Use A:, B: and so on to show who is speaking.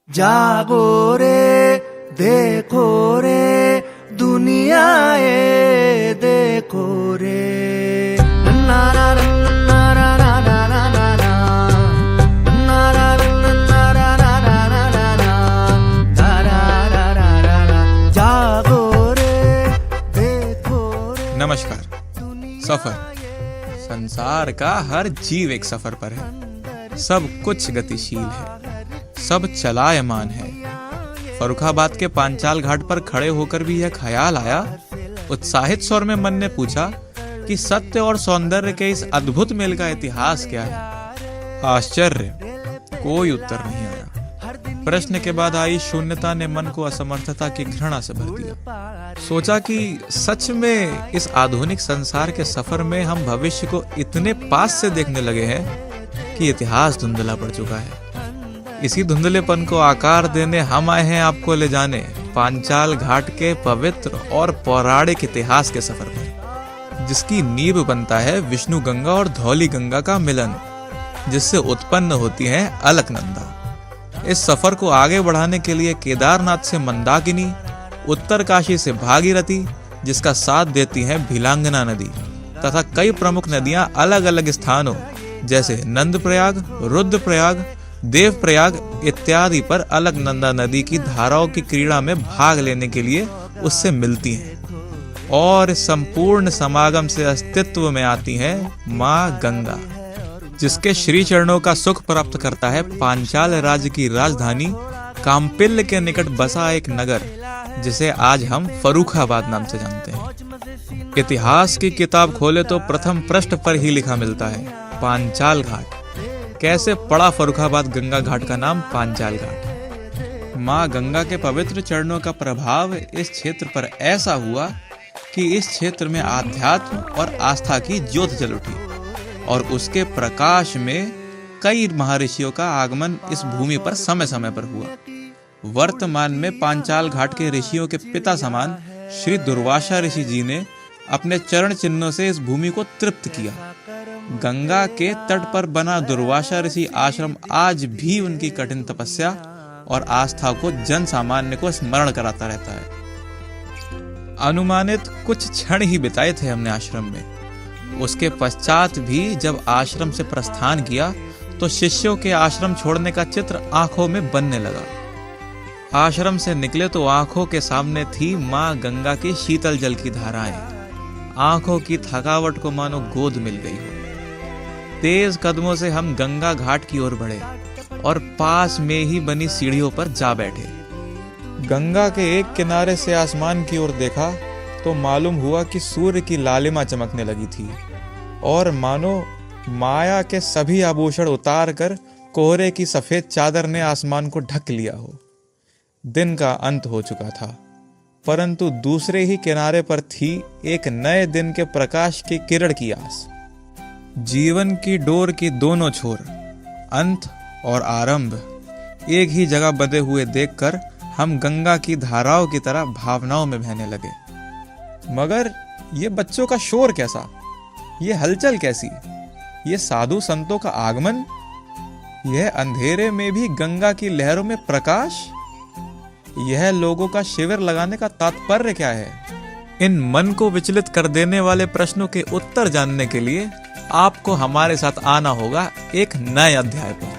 A: जागो रे देखो रे दुनिया ये देखो रे ना ना ना ना ना ना ना ना ना ना ना ना ना ना ना जागो रे देखो रे।
B: नमस्कार। सफर, संसार का हर जीव एक सफर पर है। सब कुछ गतिशील है, सब चलायमान है। फर्रुखाबाद के पांचाल घाट पर खड़े होकर भी यह ख्याल आया। उत्साहित स्वर में मन ने पूछा कि सत्य और सौंदर्य के इस अद्भुत मेल का इतिहास क्या है। आश्चर्य, कोई उत्तर नहीं आया। प्रश्न के बाद आई शून्यता ने मन को असमर्थता की घृणा से भर दिया। सोचा कि सच में इस आधुनिक संसार के सफर में हम भविष्य को इतने पास से देखने लगे हैं कि इतिहास धुंधला पड़ चुका है। इसी धुंधलेपन को आकार देने हम आए हैं आपको ले जाने पांचाल घाट के पवित्र और पौराणिक इतिहास के सफर पर, जिसकी नींव बनता है विष्णु गंगा और धौली गंगा का मिलन, जिससे उत्पन्न होती है अलकनंदा। इस सफर को आगे बढ़ाने के लिए केदारनाथ से मंदाकिनी, उत्तरकाशी से भागीरथी, जिसका साथ देती है भिलांगना नदी, तथा कई प्रमुख नदियां अलग अलग स्थानों जैसे नंदप्रयाग, रुद्रप्रयाग, देवप्रयाग इत्यादि पर अलकनंदा नदी की धाराओं की क्रीड़ा में भाग लेने के लिए उससे मिलती हैं और इस संपूर्ण समागम से अस्तित्व में आती है माँ गंगा, जिसके श्री चरणों का सुख प्राप्त करता है पांचाल राज्य की राजधानी काम्पिल्य के निकट बसा एक नगर, जिसे आज हम फर्रुखाबाद नाम से जानते हैं। इतिहास की किताब खोले तो प्रथम पृष्ठ पर ही लिखा मिलता है पांचाल घाट। कैसे पड़ा फर्रुखाबाद गंगा घाट का नाम पांचाल घाट? माँ गंगा के पवित्र चरणों का प्रभाव इस क्षेत्र पर ऐसा हुआ कि इस क्षेत्र में आध्यात्म और आस्था की ज्योत जल उठी और उसके प्रकाश में कई महर्षियों का आगमन इस भूमि पर समय समय पर हुआ। वर्तमान में पांचाल घाट के ऋषियों के पिता समान श्री दुर्वासा ऋषि जी ने अपने चरण चिन्हों से इस भूमि को तृप्त किया। गंगा के तट पर बना दुर्वासा ऋषि आश्रम आज भी उनकी कठिन तपस्या और आस्था को जन सामान्य को स्मरण कराता रहता है। अनुमानित कुछ क्षण ही बिताए थे हमने आश्रम में। उसके पश्चात भी जब आश्रम से प्रस्थान किया तो शिष्यों के आश्रम छोड़ने का चित्र आंखों में बनने लगा। आश्रम से निकले तो आंखों के सामने थी माँ गंगा की शीतल जल की धाराएं। आंखों की थकावट को मानो गोद मिल गई हो। तेज कदमों से हम गंगा घाट की ओर बढ़े और पास में ही बनी सीढ़ियों पर जा बैठे। गंगा के एक किनारे से आसमान की ओर देखा तो मालूम हुआ कि सूर्य की लालिमा चमकने लगी थी और मानो माया के सभी आभूषण उतार कर कोहरे की सफेद चादर ने आसमान को ढक लिया हो। दिन का अंत हो चुका था, परंतु दूसरे ही किनारे पर थी एक नए दिन के प्रकाश की किरण की आस। जीवन की डोर की दोनों छोर, अंत और आरंभ, एक ही जगह बंधे हुए देखकर हम गंगा की धाराओं की तरह भावनाओं में बहने लगे। मगर ये बच्चों का शोर कैसा, ये हलचल कैसी, ये साधु संतों का आगमन, यह अंधेरे में भी गंगा की लहरों में प्रकाश, यह लोगों का शिविर लगाने का तात्पर्य क्या है? इन मन को विचलित कर देने वाले प्रश्नों के उत्तर जानने के लिए आपको हमारे साथ आना होगा एक नए अध्याय पर।